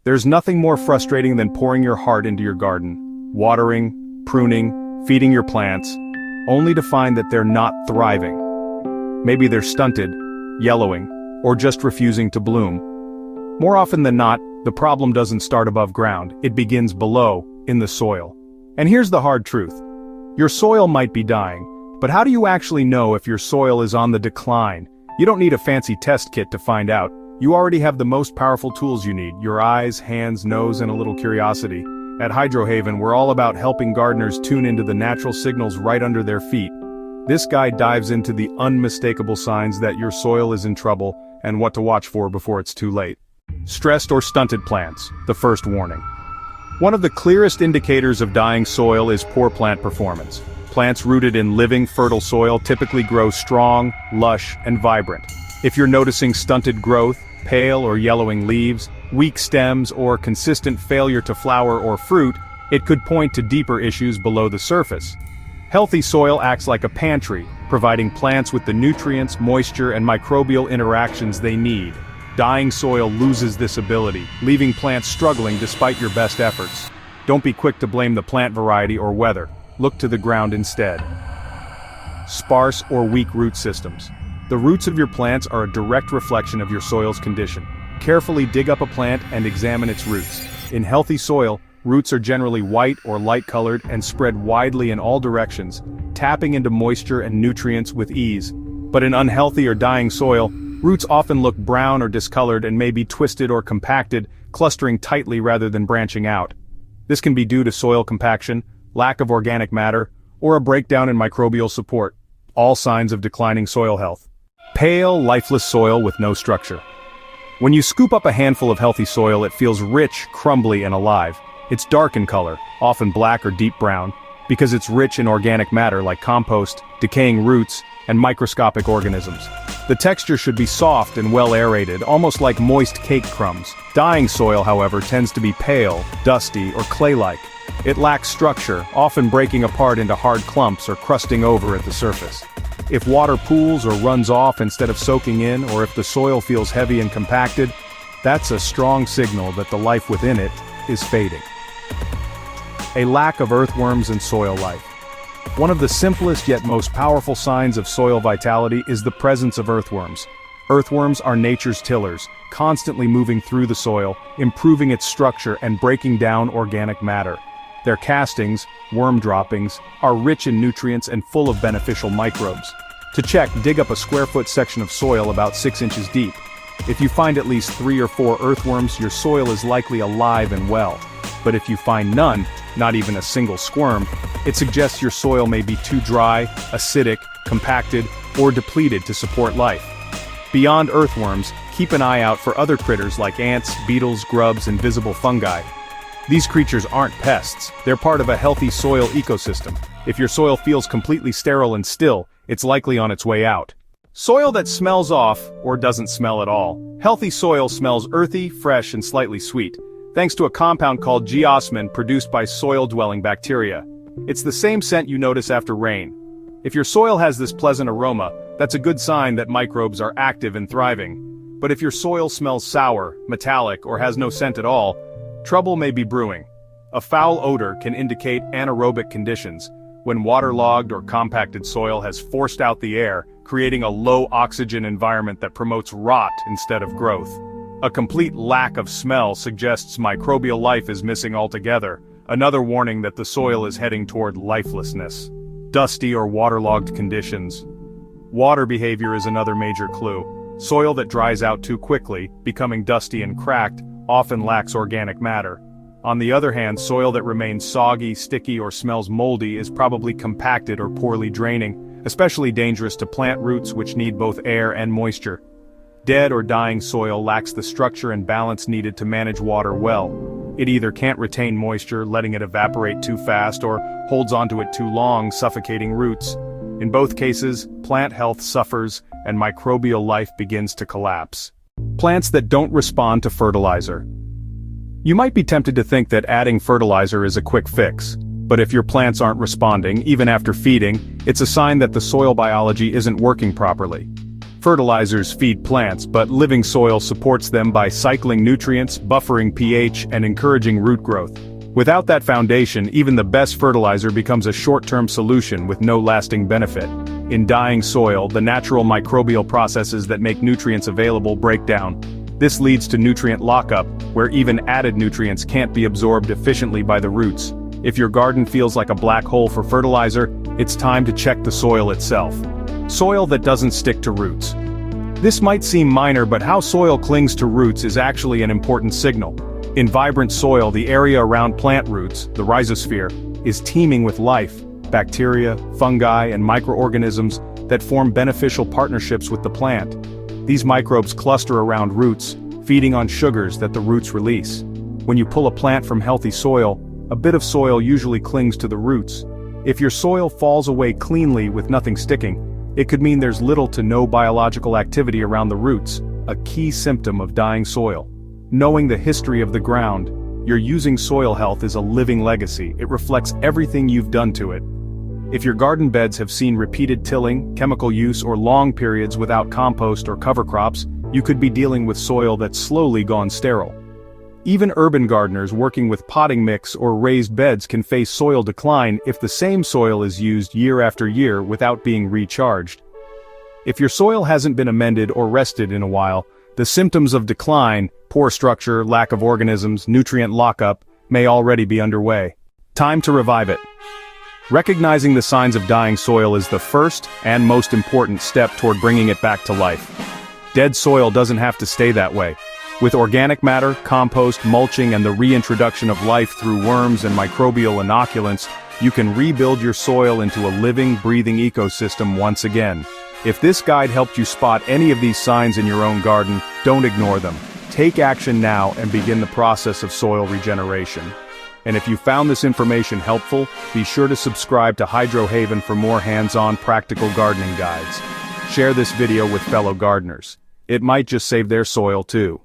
There's nothing more frustrating than pouring your heart into your garden, watering, pruning, feeding your plants, only to find that they're not thriving. Maybe they're stunted, yellowing, or just refusing to bloom. More often than not, the problem doesn't start above ground, it begins below, in the soil. And here's the hard truth. Your soil might be dying, but how do you actually know if your soil is on the decline? You don't need a fancy test kit to find out. You already have the most powerful tools you need: your eyes, hands, nose, and a little curiosity. At Hydrohaven, we're all about helping gardeners tune into the natural signals right under their feet. This guide dives into the unmistakable signs that your soil is in trouble and what to watch for before it's too late. Stressed or stunted plants, the first warning. One of the clearest indicators of dying soil is poor plant performance. Plants rooted in living, fertile soil typically grow strong, lush, and vibrant. If you're noticing stunted growth, pale or yellowing leaves, weak stems, or consistent failure to flower or fruit, it could point to deeper issues below the surface. Healthy soil acts like a pantry, providing plants with the nutrients, moisture, and microbial interactions they need. Dying soil loses this ability, leaving plants struggling despite your best efforts. Don't be quick to blame the plant variety or weather. Look to the ground instead. Sparse or weak root systems. The roots of your plants are a direct reflection of your soil's condition. Carefully dig up a plant and examine its roots. In healthy soil, roots are generally white or light-colored and spread widely in all directions, tapping into moisture and nutrients with ease. But in unhealthy or dying soil, roots often look brown or discolored and may be twisted or compacted, clustering tightly rather than branching out. This can be due to soil compaction, lack of organic matter, or a breakdown in microbial support. All signs of declining soil health. Pale, lifeless soil with no structure. When you scoop up a handful of healthy soil, it feels rich, crumbly, and alive. It's dark in color, often black or deep brown, because it's rich in organic matter like compost, decaying roots, and microscopic organisms. The texture should be soft and well aerated, almost like moist cake crumbs. Dying soil, however, tends to be pale, dusty, or clay-like. It lacks structure, often breaking apart into hard clumps or crusting over at the surface. If water pools or runs off instead of soaking in, or if the soil feels heavy and compacted, that's a strong signal that the life within it is fading. A lack of earthworms and soil life. One of the simplest yet most powerful signs of soil vitality is the presence of earthworms. Earthworms are nature's tillers, constantly moving through the soil, improving its structure and breaking down organic matter. Their castings, worm droppings, are rich in nutrients and full of beneficial microbes. To check, dig up a square-foot section of soil about 6 inches deep. If you find at least 3 or 4 earthworms, your soil is likely alive and well. But if you find none, not even a single squirm, it suggests your soil may be too dry, acidic, compacted, or depleted to support life. Beyond earthworms, keep an eye out for other critters like ants, beetles, grubs, and visible fungi. These creatures aren't pests, they're part of a healthy soil ecosystem. If your soil feels completely sterile and still, it's likely on its way out. Soil that smells off, or doesn't smell at all. Healthy soil smells earthy, fresh, and slightly sweet, thanks to a compound called geosmin produced by soil-dwelling bacteria. It's the same scent you notice after rain. If your soil has this pleasant aroma, that's a good sign that microbes are active and thriving. But if your soil smells sour, metallic, or has no scent at all, trouble may be brewing. A foul odor can indicate anaerobic conditions, when waterlogged or compacted soil has forced out the air, creating a low-oxygen environment that promotes rot instead of growth. A complete lack of smell suggests microbial life is missing altogether, another warning that the soil is heading toward lifelessness. Dusty or waterlogged conditions. Water behavior is another major clue. Soil that dries out too quickly, becoming dusty and cracked, often lacks organic matter. On the other hand, soil that remains soggy, sticky, or smells moldy is probably compacted or poorly draining, especially dangerous to plant roots which need both air and moisture. Dead or dying soil lacks the structure and balance needed to manage water well. It either can't retain moisture, letting it evaporate too fast, or holds onto it too long, suffocating roots. In both cases, plant health suffers and microbial life begins to collapse. Plants that don't respond to fertilizer. You might be tempted to think that adding fertilizer is a quick fix, but if your plants aren't responding, even after feeding, it's a sign that the soil biology isn't working properly. Fertilizers feed plants, but living soil supports them by cycling nutrients, buffering pH, and encouraging root growth. Without that foundation, even the best fertilizer becomes a short-term solution with no lasting benefit. In dying soil, the natural microbial processes that make nutrients available break down. This leads to nutrient lockup, where even added nutrients can't be absorbed efficiently by the roots. If your garden feels like a black hole for fertilizer, it's time to check the soil itself. Soil that doesn't stick to roots. This might seem minor, but how soil clings to roots is actually an important signal. In vibrant soil, the area around plant roots, the rhizosphere, is teeming with life, bacteria, fungi, and microorganisms that form beneficial partnerships with the plant. These microbes cluster around roots, feeding on sugars that the roots release. When you pull a plant from healthy soil, a bit of soil usually clings to the roots. If your soil falls away cleanly with nothing sticking, it could mean there's little to no biological activity around the roots, a key symptom of dying soil. Knowing the history of the ground, your using soil health is a living legacy. It reflects everything you've done to it. If your garden beds have seen repeated tilling, chemical use, or long periods without compost or cover crops, you could be dealing with soil that's slowly gone sterile. Even urban gardeners working with potting mix or raised beds can face soil decline if the same soil is used year after year without being recharged. If your soil hasn't been amended or rested in a while, the symptoms of decline, poor structure, lack of organisms, nutrient lockup, may already be underway. Time to revive it. Recognizing the signs of dying soil is the first and most important step toward bringing it back to life. Dead soil doesn't have to stay that way. With organic matter, compost, mulching, and the reintroduction of life through worms and microbial inoculants, you can rebuild your soil into a living, breathing ecosystem once again. If this guide helped you spot any of these signs in your own garden, don't ignore them. Take action now and begin the process of soil regeneration. And if you found this information helpful, be sure to subscribe to Hydro Haven for more hands-on practical gardening guides. Share this video with fellow gardeners. It might just save their soil too.